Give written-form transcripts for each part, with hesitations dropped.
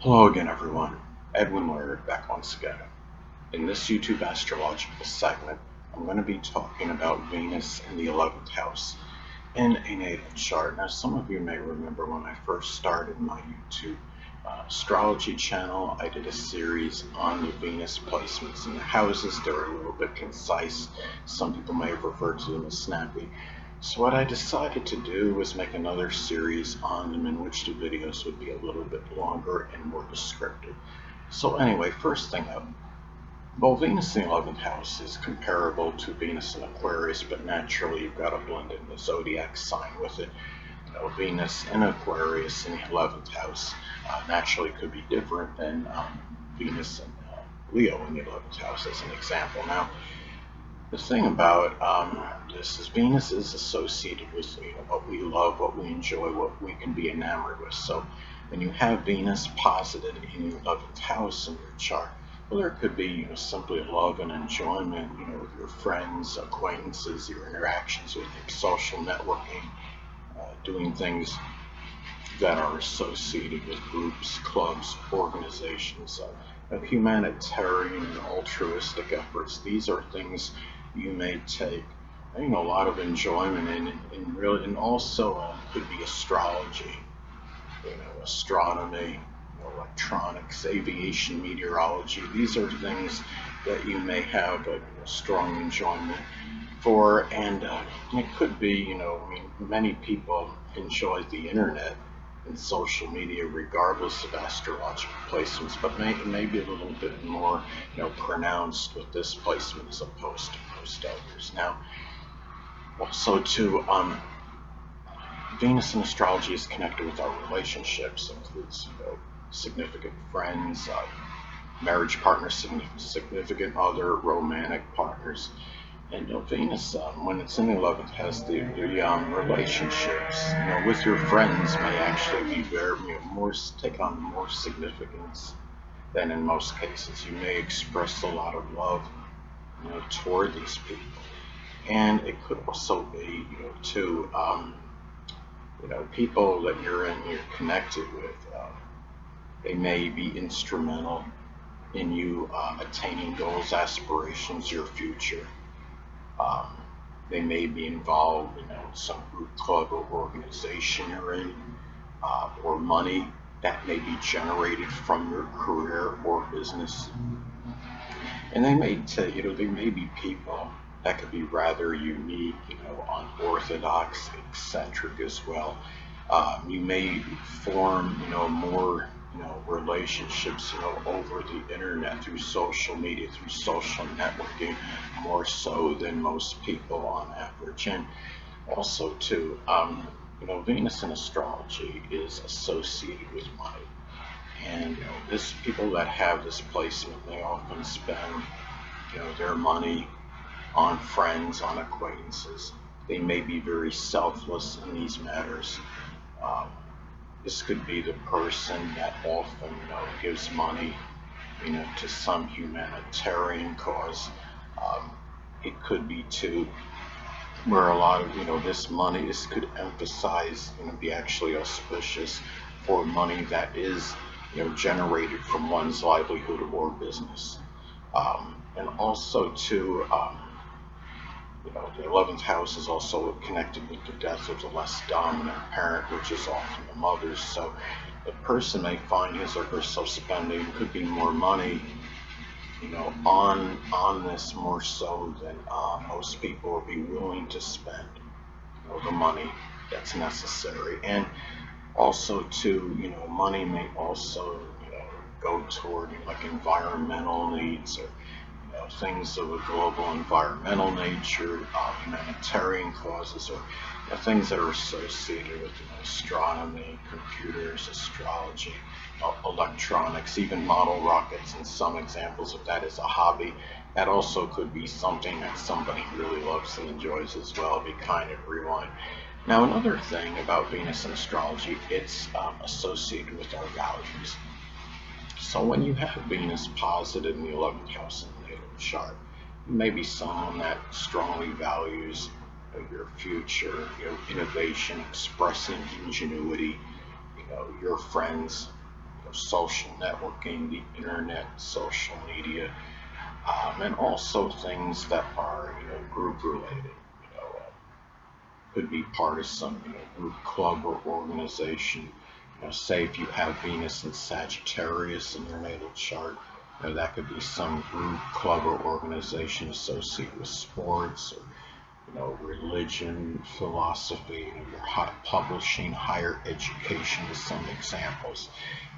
Hello again, everyone. Edwin Learnard back once again. In this YouTube astrological segment, I'm going to be talking about Venus in the 11th house in a natal chart. Now, some of you may remember when I first started my YouTube astrology channel, I did a series on the Venus placements in the houses. They were a little bit concise. Some people may have referred to them as snappy. So what I decided to do was make another series on them in which the videos would be a little bit longer and more descriptive. So anyway, first thing up, well, Venus in the 11th house is comparable to Venus in Aquarius, but naturally you've got to blend in the zodiac sign with it. Venus in Aquarius in the 11th house naturally could be different than Venus in Leo in the 11th house, as an example. Now, the thing about this is Venus is associated with what we love, what we enjoy, what we can be enamored with. So when you have Venus posited in the 11th house in your chart, well, there could be simply love and enjoyment, with your friends, acquaintances, your interactions with them, social networking, doing things that are associated with groups, clubs, organizations, humanitarian and altruistic efforts. These are things you may take a lot of enjoyment in really, and also could be astrology, astronomy, electronics, aviation, meteorology. These are things that you may have a strong enjoyment for, and it could be, many people enjoy the internet and social media regardless of astrological placements, but may be a little bit more, pronounced with this placement as opposed to most others. Now, also too, Venus in astrology is connected with our relationships, includes, significant friends, marriage partners, significant other, romantic partners. And Venus, when it's in the 11th, has the relationships, with your friends may actually be very, more, take on more significance than in most cases. You may express a lot of love, toward these people. And it could also be, too, people that you're connected with, they may be instrumental in you attaining goals, aspirations, your future. Um, they may be involved in some group, club, or organization you're in, or money that may be generated from your career or business. And they may they may be people that could be rather unique, unorthodox, eccentric as well. You may form, more, relationships, over the internet, through social media, through social networking, more so than most people on average. And also, too, Venus in astrology is associated with money. And this people that have this placement, they often spend, their money on friends, on acquaintances. They may be very selfless in these matters. Um, this could be the person that often, gives money, to some humanitarian cause. Um, it could be too where a lot of, this money, this could emphasize, be actually auspicious for money that is, generated from one's livelihood or business. And also too, the 11th house is also connected with the death of the less dominant parent, which is often the mother. So the person may find his or herself spending, could be more money, on this more so than most people would be willing to spend, the money that's necessary. And also too, money may also, go toward like environmental needs, or things of a global environmental nature, humanitarian causes, or things that are associated with astronomy, computers, astrology, electronics, even model rockets, and some examples of that as a hobby. That also could be something that somebody really loves and enjoys as well. Be kind and rewind. Now, another thing about Venus in astrology, it's associated with our values. So when you have Venus posited in the 11th house in the natal chart, you may be someone that strongly values your future, innovation, expressing ingenuity, your friends, social networking, the internet, social media, and also things that are group related. Could be part of some group, club, or organization. Say if you have Venus in Sagittarius in your natal chart, that could be some group, club, or organization associated with sports, or religion, philosophy, publishing, higher education is some examples.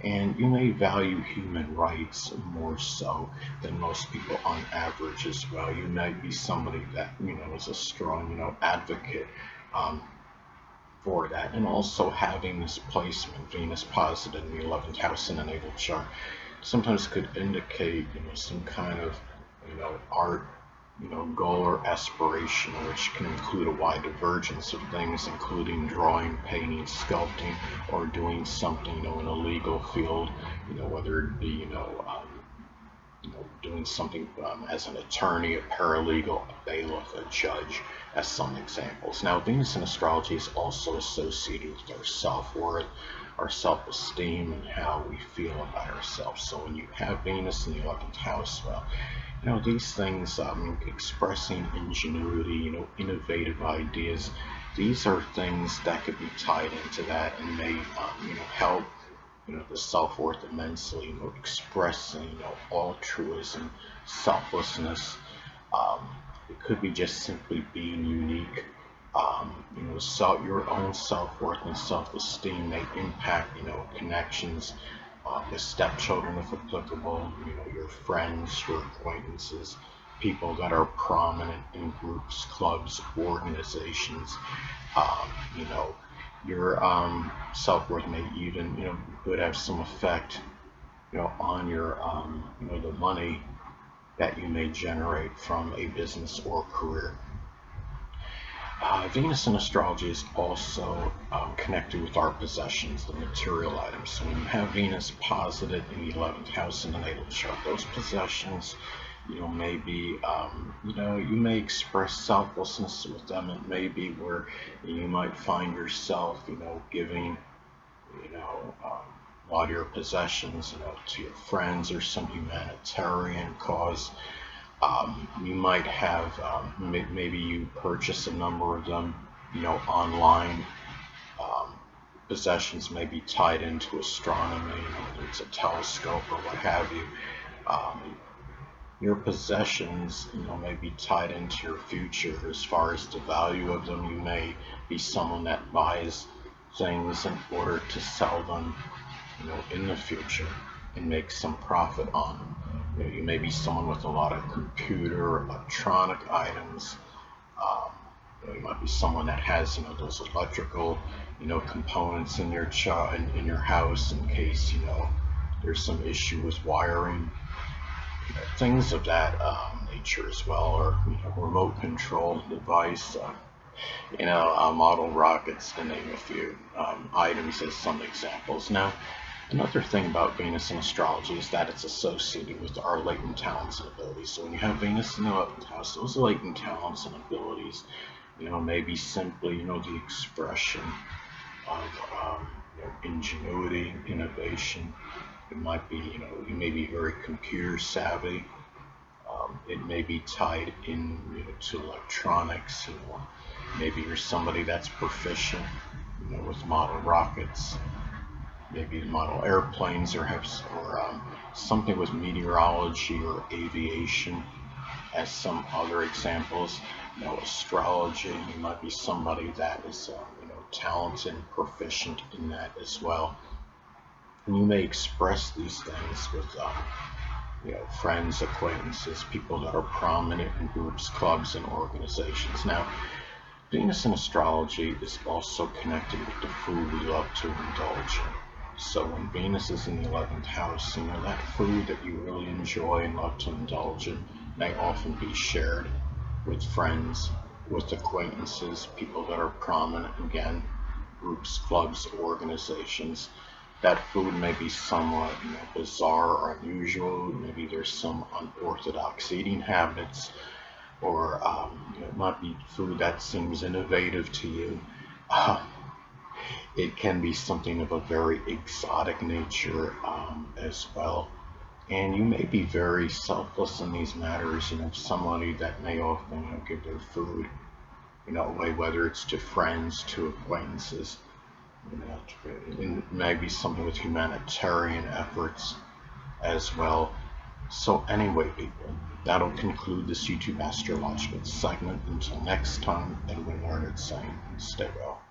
And you may value human rights more so than most people on average as well. You might be somebody that, is a strong, advocate um, for that. And also having this placement, Venus positive in the 11th house in the natal chart, sometimes could indicate, some kind of, art, goal or aspiration, which can include a wide divergence of things, including drawing, painting, sculpting, or doing something, in a legal field, whether it be, doing something as an attorney, a paralegal, a bailiff, a judge, as some examples. Now, Venus in astrology is also associated with our self-worth, our self-esteem, and how we feel about ourselves. So when you have Venus in the 11th house, well, these things, expressing ingenuity, innovative ideas, these are things that could be tied into that and may, help the self-worth immensely, expressing, altruism, selflessness. Um, it could be just simply being unique. Your own self-worth and self-esteem may impact, connections with stepchildren if applicable, your friends, your acquaintances, people that are prominent in groups, clubs, organizations. Um, you know, your self-worth may even, could have some effect, on your, the money that you may generate from a business or career. Venus in astrology is also connected with our possessions, the material items. So when you have Venus posited in the 11th house in the natal chart, those possessions, may be, you may express selflessness with them. It may be where you might find yourself, giving, a lot of your possessions, to your friends or some humanitarian cause. You might have, maybe you purchase a number of them, online. Um, Possessions may be tied into astronomy, whether it's a telescope or what have you. Your possessions, may be tied into your future as far as the value of them. You may be someone that buys things in order to sell them, in the future and make some profit on them. You may be someone with a lot of computer, electronic items. Um, you might be someone that has, those electrical, components in your in your house in case, there's some issue with wiring. Things of that nature as well, or remote control device. Model rockets, to name a few items as some examples. Now, another thing about Venus in astrology is that it's associated with our latent talents and abilities. So when you have Venus in the 11th house, those latent talents and abilities, maybe simply, the expression of ingenuity, innovation. It might be, you may be very computer savvy. It may be tied in, to electronics. Maybe you're somebody that's proficient, with model rockets. Maybe model airplanes, or something with meteorology or aviation, as some other examples. Astrology. You might be somebody that is, talented and proficient in that as well. And you may express these things with, friends, acquaintances, people that are prominent in groups, clubs, and organizations. Now, Venus in astrology is also connected with the food we love to indulge in. So when Venus is in the 11th house, that food that you really enjoy and love to indulge in may often be shared with friends, with acquaintances, people that are prominent, again, groups, clubs, organizations. That food may be somewhat, bizarre or unusual. Maybe there's some unorthodox eating habits, or it might be food that seems innovative to you. Uh, It can be something of a very exotic nature as well. And you may be very selfless in these matters. Somebody that may often give their food, away, whether it's to friends, to acquaintances, and maybe something with humanitarian efforts as well. So anyway, people, that'll conclude this YouTube astrological segment. Until next time, Edwin Learnard saying, stay well.